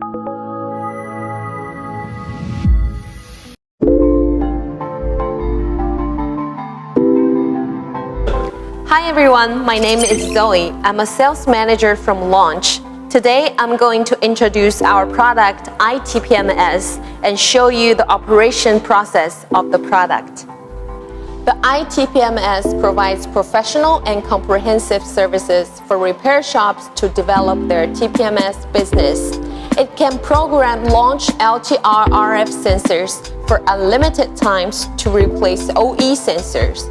Hi everyone, my name is Zoe. I'm a sales manager from Launch. Today I'm going to introduce our product i-TPMS and show you the operation process of the product. The i-TPMS provides professional and comprehensive services for repair shops to develop their TPMS business. It can program Launch LTR RF sensors for unlimited times to replace OE sensors.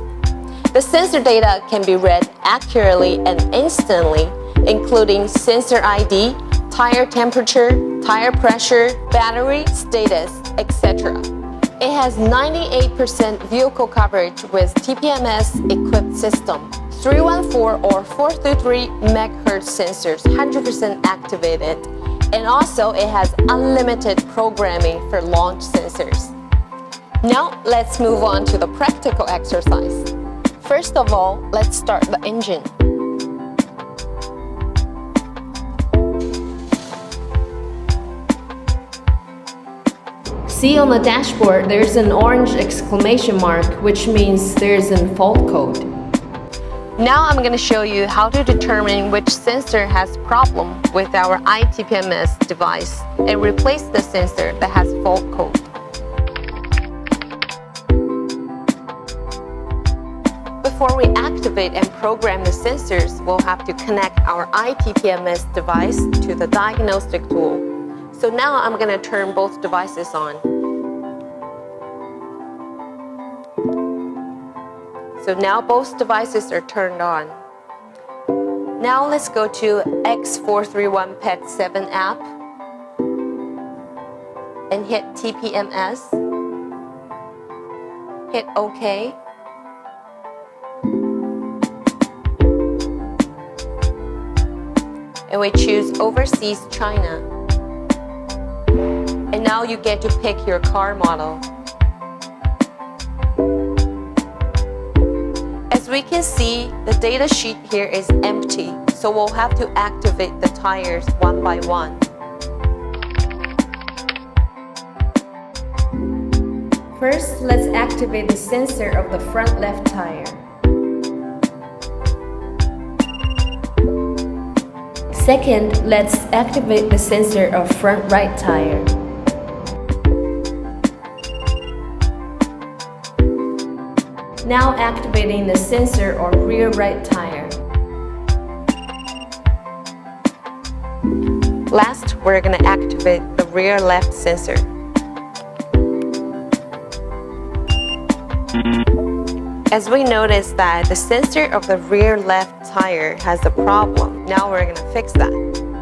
The sensor data can be read accurately and instantly, including sensor ID, tire temperature, tire pressure, battery status, etc. It has 98% vehicle coverage with TPMS-equipped system, 314 or 433 MHz sensors 100% activated, and also it has unlimited programming for Launch sensors. Now let's move on to the practical exercise. First of all, let's start the engine. See on the dashboard, there's an orange exclamation mark, which means there's a fault code. Now I'm going to show you how to determine which sensor has problem with our i-TPMS device and replace the sensor that has fault code. Before we activate and program the sensors, we'll have to connect our i-TPMS device to the diagnostic tool. So now I'm going to turn both devices on. So now both devices are turned on. Now let's go to X431 Pet7 app and hit TPMS. Hit OK. And we choose Overseas China. And now you get to pick your car model. As we can see, the data sheet here is empty, so we'll have to activate the tires one by one. First, let's activate the sensor of the front left tire. Second, let's activate the sensor of front right tire. Now activating the sensor of rear right tire. Last, we're going to activate the rear left sensor. As we notice that the sensor of the rear left tire has a problem, now we're going to fix that.